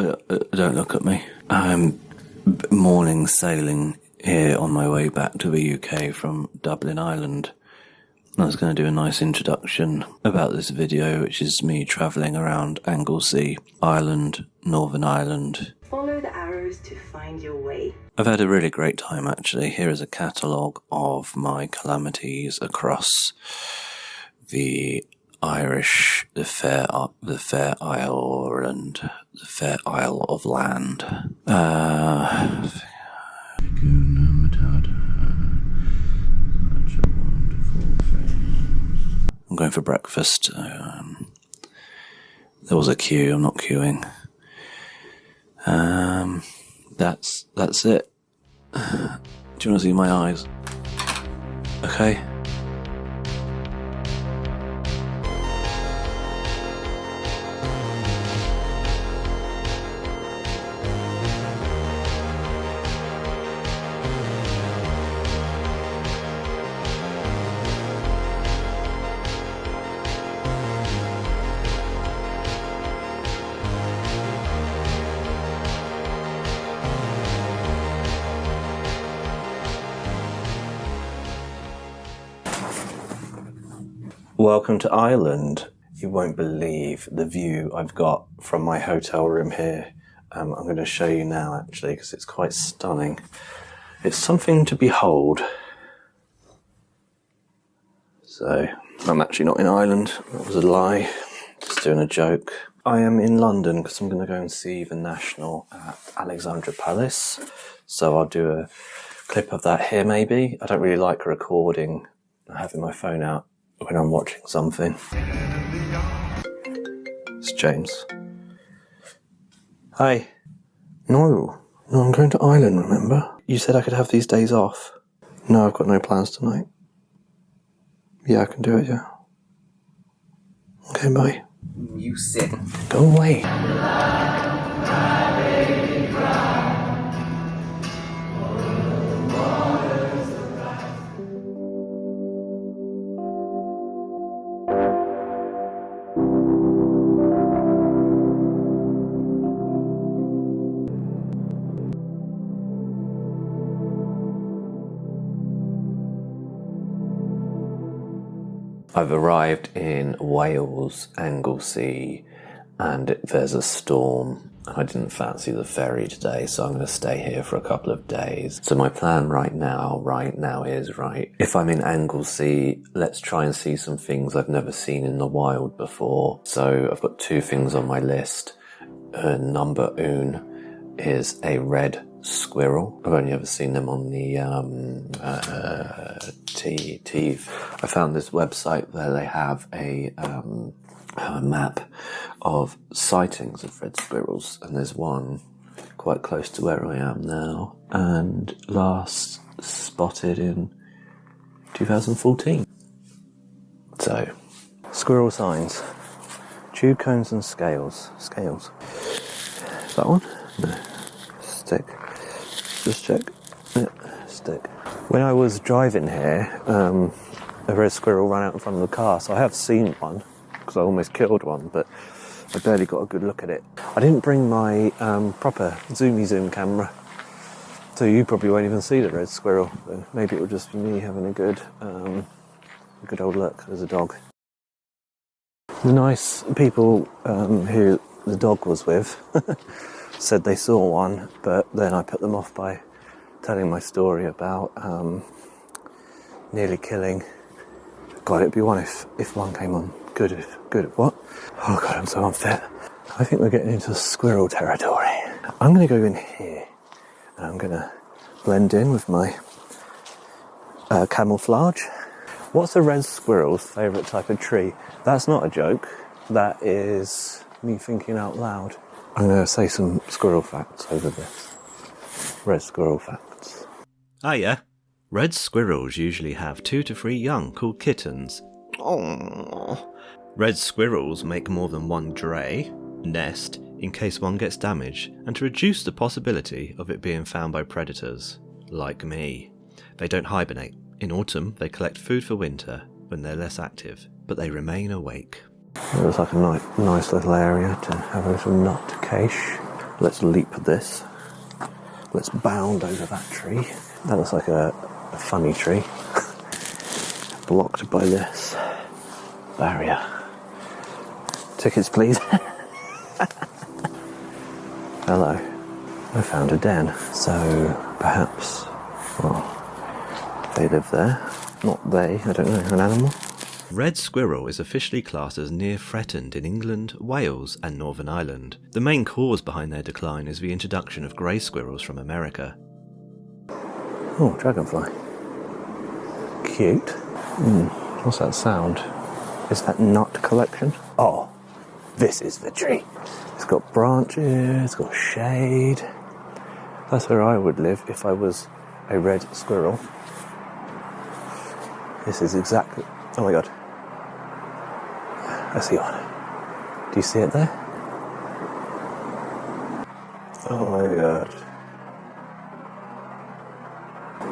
Don't look at me. I'm morning sailing here on my way back to the UK from Dublin, Ireland. I was going to do a nice introduction about this video, which is me travelling around Anglesey, Ireland, Northern Ireland. Follow the arrows to find your way. I've had a really great time, actually. Here is a catalogue of my calamities across the Irish, the Fair Isle, and the Fair Isle of Land. I'm going for breakfast. There was a queue. I'm not queuing. That's it. Do you want to see my eyes? Okay. Welcome to Ireland. You won't believe the view I've got from my hotel room here. I'm going to show you now, actually, because it's quite stunning. It's something to behold. So, I'm actually not in Ireland. That was a lie. Just doing a joke. I am in London because I'm going to go and see the National at Alexandra Palace. So I'll do a clip of that here, maybe. I don't really like recording, having my phone out when I'm watching something. It's James. Hi. No, I'm going to Ireland, remember? You said I could have these days off. No, I've got no plans tonight. Yeah, I can do it, yeah. Okay, bye. You sit. Go away. I've arrived in Wales, Anglesey, and there's a storm. I didn't fancy the ferry today, so I'm going to stay here for a couple of days. So my plan right now is, if I'm in Anglesey, let's try and see some things I've never seen in the wild before. So I've got two things on my list. Number one is a red squirrel. I've only ever seen them on the TV. I found this website where they have a map of sightings of red squirrels, and there's one quite close to where I am now, and last spotted in 2014. So, squirrel signs. Tube cones and scales. Scales. That one? No. Stick. Just check. Yeah, stick. When I was driving here, a red squirrel ran out in front of the car, so I have seen one, because I almost killed one, but I barely got a good look at it. I didn't bring my proper zoom camera, so you probably won't even see the red squirrel. Maybe it will just be me having a good old look. There's a dog. The nice people who the dog was with said they saw one, but then I put them off by telling my story about nearly killing. God, it'd be one if one came on. Good at what? Oh God, I'm so unfit. I think we're getting into squirrel territory. I'm going to go in here, and I'm going to blend in with my camouflage. What's a red squirrel's favourite type of tree? That's not a joke. That is me thinking out loud. I'm going to say some squirrel facts over this. Red squirrel facts. Hiya. Red squirrels usually have 2 to 3 young called kittens. Oh. Red squirrels make more than one nest in case one gets damaged, and to reduce the possibility of it being found by predators, like me. They don't hibernate. In autumn, they collect food for winter when they're less active, but they remain awake. It looks like a nice little area to have a little nut cache. Let's leap this. Let's bound over that tree. That looks like a funny tree. Blocked by this barrier. Tickets, please. Hello. I found a den. So perhaps, well, they live there. Not they, I don't know, an animal. Red squirrel is officially classed as near threatened in England, Wales and Northern Ireland. The main cause behind their decline is the introduction of grey squirrels from America. Oh, dragonfly. Cute. What's that sound? Is that nut collection? Oh, this is the tree. It's got branches, it's got shade. That's where I would live if I was a red squirrel. This is exactly... Oh my god. I see one. Do you see it there? Oh my god.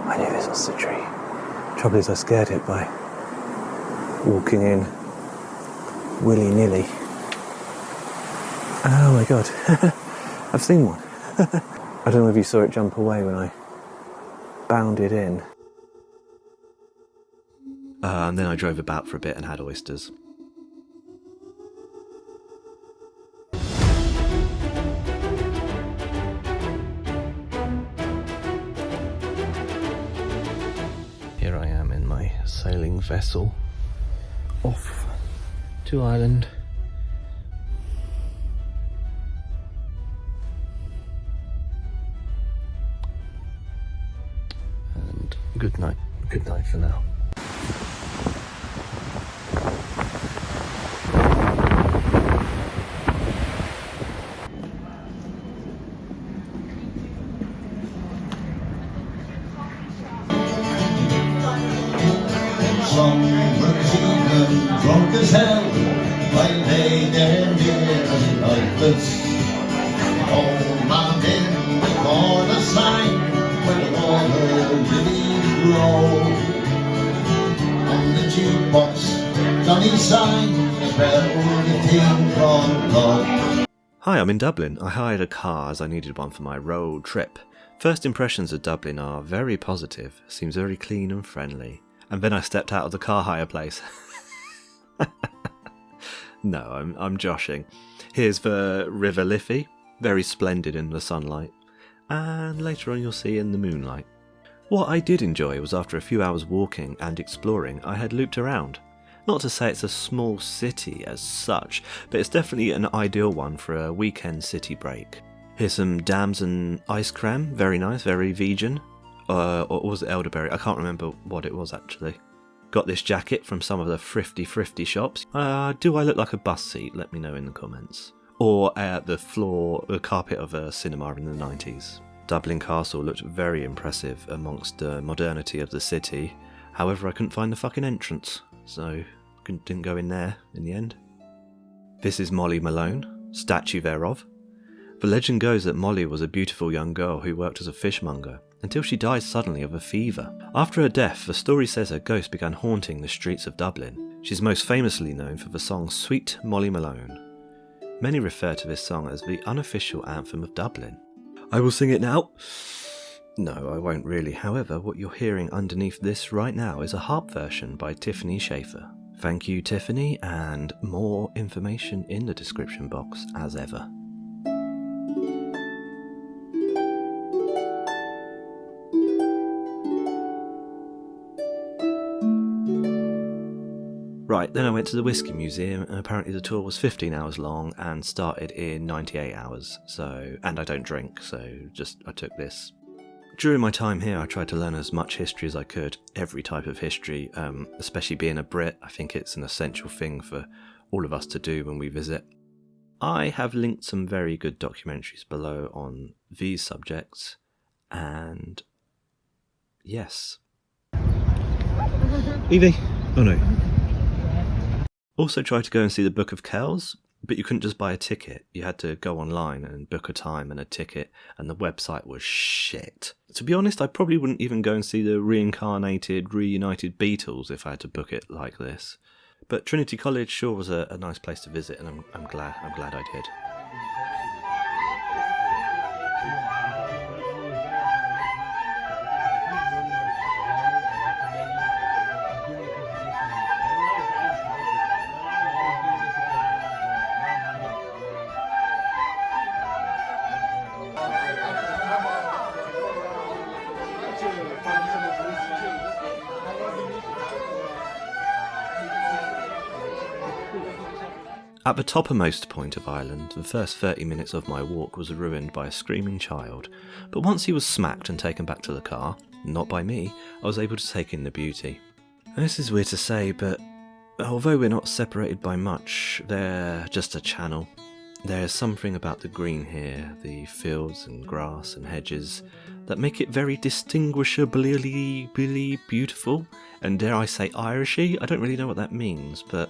I knew this was the tree. Trouble is I scared it by walking in willy-nilly. Oh my god. I've seen one. I don't know if you saw it jump away when I bounded in. And then I drove about for a bit and had oysters. Here I am in my sailing vessel off to Ireland. And good night for now. Some was even drunk as hell, while lay there near as lifeless. Old man in the corner sang, where the water lilies grow. On the jukebox, Johnny sang, a velvet thing called love. Hi, I'm in Dublin. I hired a car as I needed one for my road trip. First impressions of Dublin are very positive, seems very clean and friendly. And then I stepped out of the car hire place. No, I'm joshing. Here's the River Liffey, very splendid in the sunlight. And later on you'll see in the moonlight. What I did enjoy was after a few hours walking and exploring, I had looped around. Not to say it's a small city as such, but it's definitely an ideal one for a weekend city break. Here's some dams and ice cream, very nice, very vegan. Or was it elderberry? I can't remember what it was actually. Got this jacket from some of the thrifty shops. Do I look like a bus seat? Let me know in the comments. Or the carpet of a cinema in the 90s. Dublin Castle looked very impressive amongst the modernity of the city. However, I couldn't find the fucking entrance, so didn't go in there in the end. This is Molly Malone, statue thereof. The legend goes that Molly was a beautiful young girl who worked as a fishmonger, until she died suddenly of a fever. After her death, the story says her ghost began haunting the streets of Dublin. She's most famously known for the song Sweet Molly Malone. Many refer to this song as the unofficial anthem of Dublin. I will sing it now. No, I won't really. However, what you're hearing underneath this right now is a harp version by Tiffany Schaefer. Thank you, Tiffany, and more information in the description box as ever. Right, then I went to the Whiskey Museum, and apparently the tour was 15 hours long and started in 98 hours, and I don't drink, so I took this. During my time here, I tried to learn as much history as I could, every type of history, especially being a Brit. I think it's an essential thing for all of us to do when we visit. I have linked some very good documentaries below on these subjects, and yes. Evie? Oh no. Also tried to go and see the Book of Kells, but you couldn't just buy a ticket. You had to go online and book a time and a ticket, and the website was shit. To be honest, I probably wouldn't even go and see the reunited Beatles if I had to book it like this. But Trinity College sure was a nice place to visit, and I'm glad I did. At the toppermost point of Ireland, the first 30 minutes of my walk was ruined by a screaming child, but once he was smacked and taken back to the car, not by me, I was able to take in the beauty. This is weird to say, but although we're not separated by much, they're just a channel. There's something about the green here, the fields and grass and hedges, that make it very distinguishably beautiful, and dare I say Irishy? I don't really know what that means, but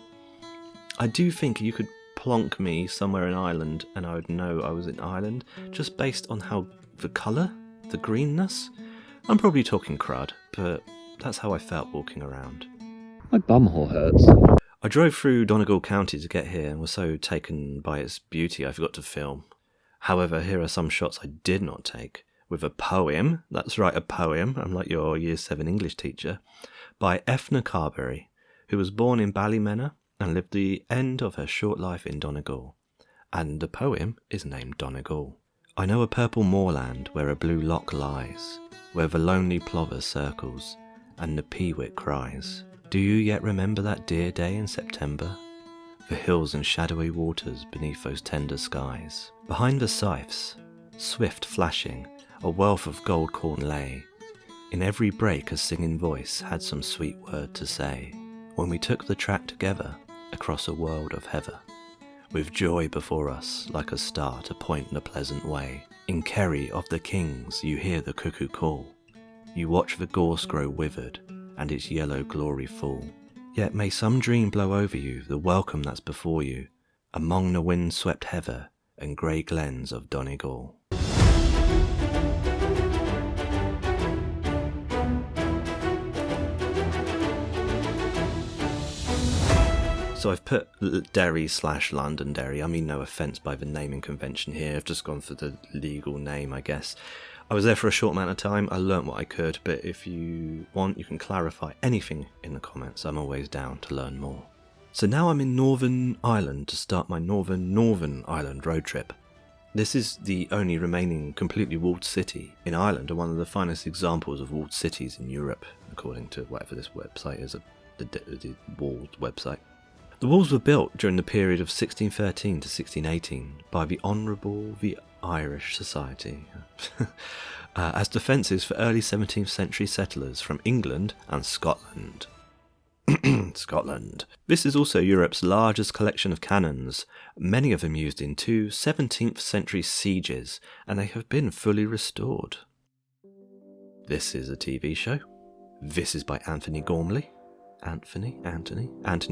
I do think you could plonk me somewhere in Ireland and I would know I was in Ireland, just based on how the colour, the greenness. I'm probably talking crud, but that's how I felt walking around. My bumhole hurts. I drove through Donegal County to get here and was so taken by its beauty I forgot to film. However, here are some shots I did not take, with a poem, that's right, a poem, I'm like your Year 7 English teacher, by Ethna Carberry, who was born in Ballymena and lived the end of her short life in Donegal. And the poem is named Donegal. I know a purple moorland where a blue loch lies, where the lonely plover circles, and the peewit cries. Do you yet remember that dear day in September? The hills and shadowy waters beneath those tender skies. Behind the scythes, swift flashing, a wealth of gold corn lay. In every break a singing voice had some sweet word to say. When we took the track together, across a world of heather, with joy before us, like a star to point the pleasant way. In Kerry of the kings you hear the cuckoo call. You watch the gorse grow withered, and its yellow glory fall. Yet may some dream blow over you the welcome that's before you, among the wind-swept heather and grey glens of Donegal. So I've put Derry/Londonderry. I mean, no offence by the naming convention here. I've just gone for the legal name, I guess. I was there for a short amount of time. I learnt what I could, but if you want, you can clarify anything in the comments. I'm always down to learn more. So now I'm in Northern Ireland to start my Northern Ireland road trip. This is the only remaining completely walled city in Ireland, and one of the finest examples of walled cities in Europe, according to whatever this website is, the walled website. The walls were built during the period of 1613 to 1618 by the Honourable the Irish Society as defences for early 17th century settlers from England and Scotland. Scotland. This is also Europe's largest collection of cannons, many of them used in 2 17th century sieges, and they have been fully restored. This is a TV show. This is by Anthony Gormley. Anthony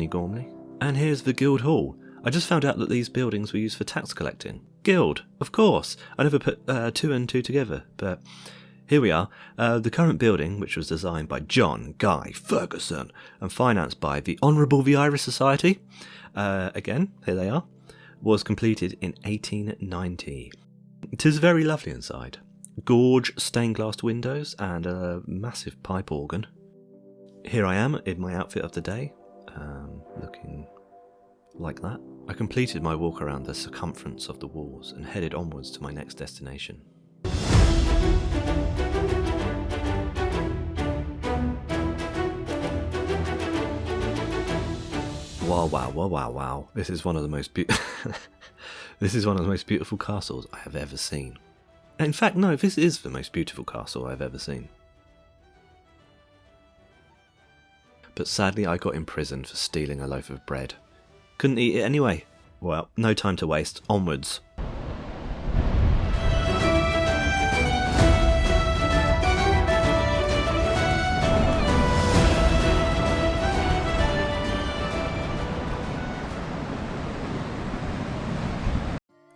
Gormley. And here's the Guild Hall. I just found out that these buildings were used for tax collecting. Guild, of course. I never put 2 and 2 together, but here we are. The current building, which was designed by John Guy Ferguson and financed by the Honourable the Irish Society, again, here they are, was completed in 1890. It is very lovely inside. Gorge stained glass windows and a massive pipe organ. Here I am in my outfit of the day, looking like that. I completed my walk around the circumference of the walls and headed onwards to my next destination. Wow. This is one of the most beautiful castles I have ever seen. In fact, no, this is the most beautiful castle I've ever seen. But sadly I got imprisoned for stealing a loaf of bread. Couldn't eat it anyway. Well, no time to waste. Onwards.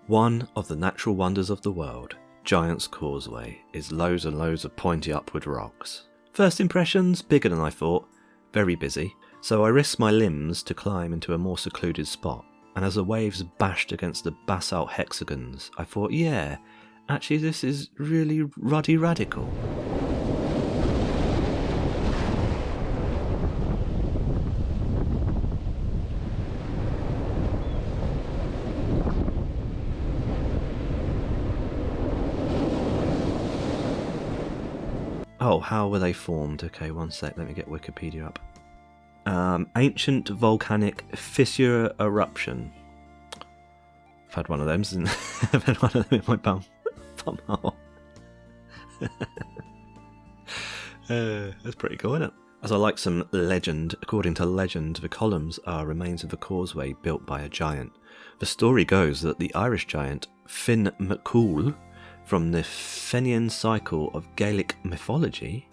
One of the natural wonders of the world, Giamnts Causeway, is loads and loads of pointy upward rocks. First impressions, bigger than I thought. Very busy, so I risked my limbs to climb into a more secluded spot, and as the waves bashed against the basalt hexagons, I thought, yeah, Actually, this is really ruddy radical. Oh, how were they formed? Okay, one sec, let me get Wikipedia up. Ancient volcanic fissure eruption. I've had one of them, I've had one of them in my bum hole. That's pretty cool, isn't it? As I like some legend, according to legend, the columns are remains of a causeway built by a giant. The story goes that the Irish giant Finn McCool, from the Fenian cycle of Gaelic mythology,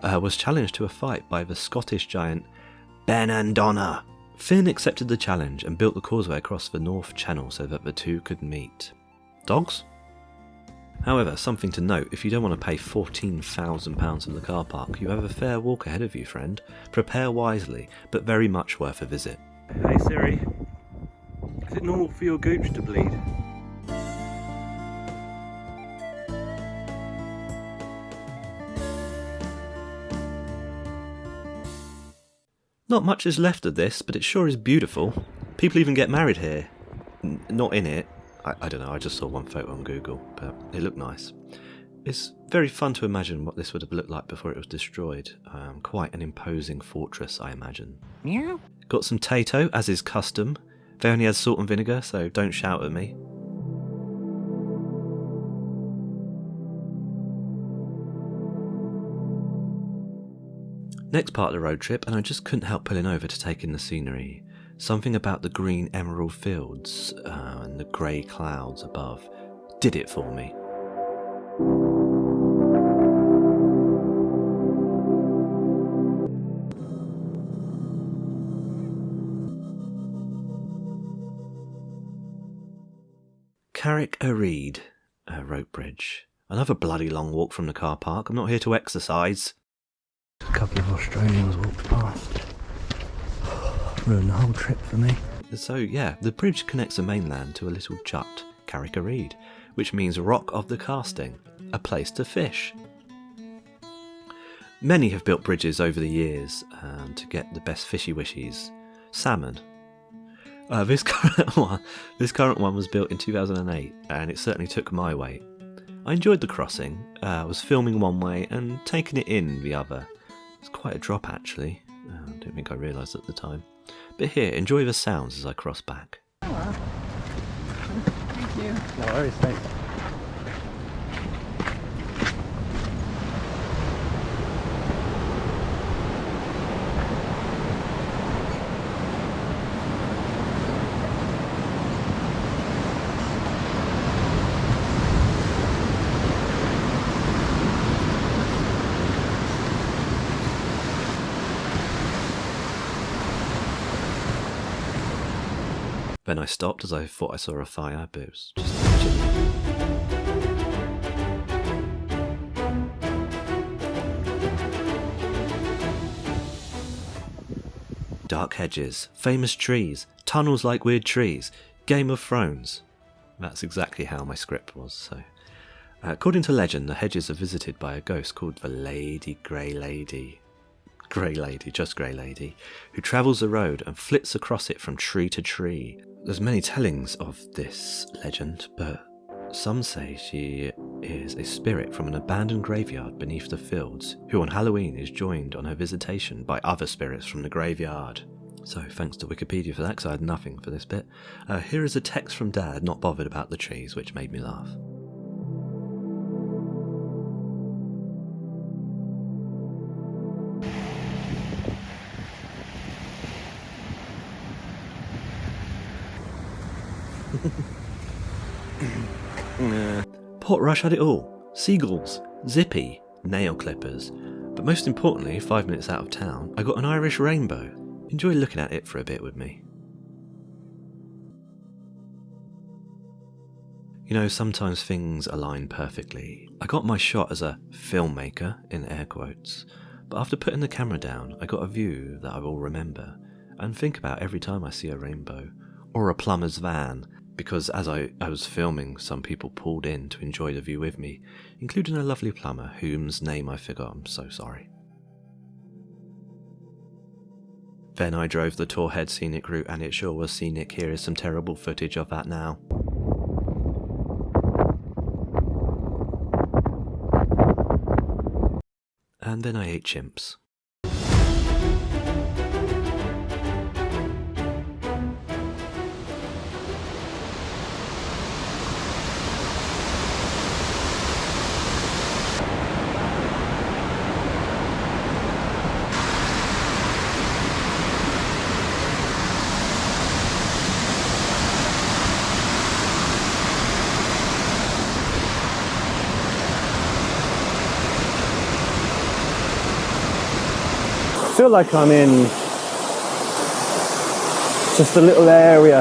was challenged to a fight by the Scottish giant Benandonna. Finn accepted the challenge and built the causeway across the North Channel so that the two could meet. Dogs? However, something to note, if you don't want to pay £14,000 for the car park, you have a fair walk ahead of you, friend. Prepare wisely, but very much worth a visit. Hey Siri, is it normal for your gooch to bleed? Not much is left of this, but it sure is beautiful. People even get married here. Not in it. I don't know, I just saw one photo on Google, but it looked nice. It's very fun to imagine what this would have looked like before it was destroyed. Quite an imposing fortress, I imagine. Meow. Got some Tato, as is custom. They only had salt and vinegar, so don't shout at me. Next part of the road trip, and I just couldn't help pulling over to take in the scenery. Something about the green emerald fields and the grey clouds above did it for me. Carrick-a-rede, rope bridge. Another bloody long walk from the car park. I'm not here to exercise. A couple of Australians walked past. Ruined the whole trip for me. So yeah, the bridge connects the mainland to a little jut, Carrick-a-rede, which means rock of the casting, a place to fish. Many have built bridges over the years to get the best fishy wishies. Salmon. This current one was built in 2008, and it certainly took my weight. I enjoyed the crossing. I was filming one way and taking it in the other. It's quite a drop actually. I don't think I realised at the time. But here, enjoy the sounds as I cross back. Hello. Thank you. No worries, thanks. Then I stopped as I thought I saw a fire, but it was just chilling. Dark Hedges, famous trees, tunnels like weird trees, Game of Thrones. That's exactly how my script was. So, according to legend, the hedges are visited by a ghost called the Grey Lady, who travels the road and flits across it from tree to tree. There's many tellings of this legend, but some say she is a spirit from an abandoned graveyard beneath the fields, who on Halloween is joined on her visitation by other spirits from the graveyard. So thanks to Wikipedia for that, because I had nothing for this bit. Here is a text from Dad, not bothered about the trees, which made me laugh. Portrush had it all. Seagulls, zippy, nail clippers. But most importantly, 5 minutes out of town, I got an Irish rainbow. Enjoy looking at it for a bit with me. You know, sometimes things align perfectly. I got my shot as a filmmaker, in air quotes, but after putting the camera down, I got a view that I will remember and think about every time I see a rainbow, or a plumber's van, because as I was filming, some people pulled in to enjoy the view with me, including a lovely plumber whose name I forgot. I'm so sorry. Then I drove the Torhead scenic route, and it sure was scenic. Here is some terrible footage of that now. And then I ate chimps. I feel like I'm in just a little area,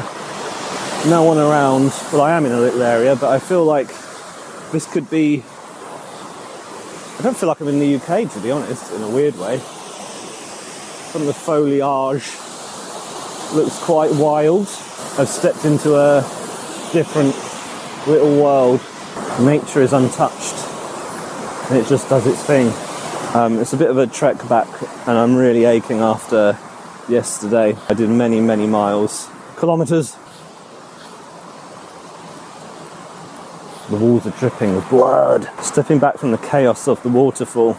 no one around. Well, I am in a little area, but I feel like this could be... I don't feel like I'm in the UK, to be honest, in a weird way. Some of the foliage looks quite wild. I've stepped into a different little world. Nature is untouched, and it just does its thing. It's a bit of a trek back, and I'm really aching after yesterday. I did many, many miles, kilometres. The walls are dripping with blood. Stepping back from the chaos of the waterfall,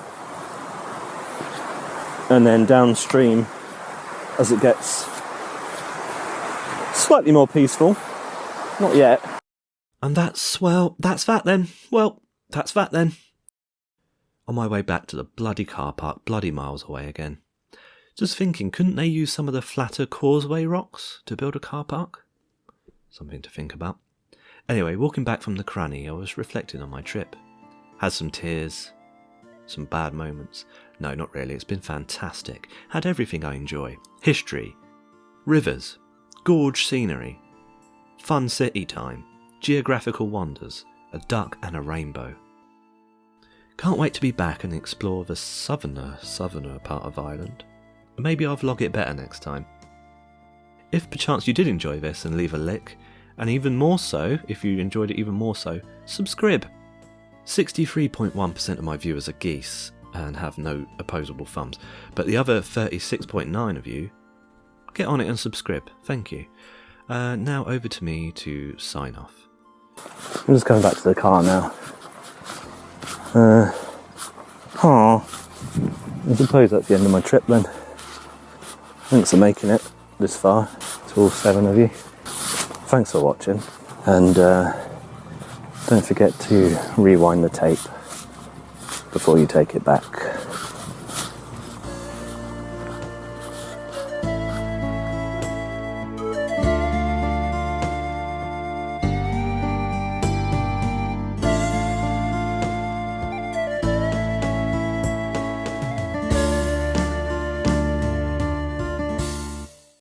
and then downstream as it gets slightly more peaceful. Not yet. And that's that then. Well, that's that then. On my way back to the bloody car park, bloody miles away again. Just thinking, couldn't they use some of the flatter causeway rocks to build a car park? Something to think about. Anyway, walking back from the Cranny, I was reflecting on my trip. Had some tears, some bad moments. No, not really, it's been fantastic. Had everything I enjoy. History, rivers, gorge scenery, fun city time, geographical wonders, a duck and a rainbow. Can't wait to be back and explore the southerner part of Ireland. Maybe I'll vlog it better next time. If perchance you did enjoy this, and leave a like, and even more so, if you enjoyed it even more so, subscribe. 63.1% of my viewers are geese and have no opposable thumbs, but the other 36.9% of you, get on it and subscribe. Thank you. Now over to me to sign off. I'm just going back to the car now. I suppose that's the end of my trip then. Thanks for making it this far, to all 7 of you. Thanks for watching, and don't forget to rewind the tape before you take it back.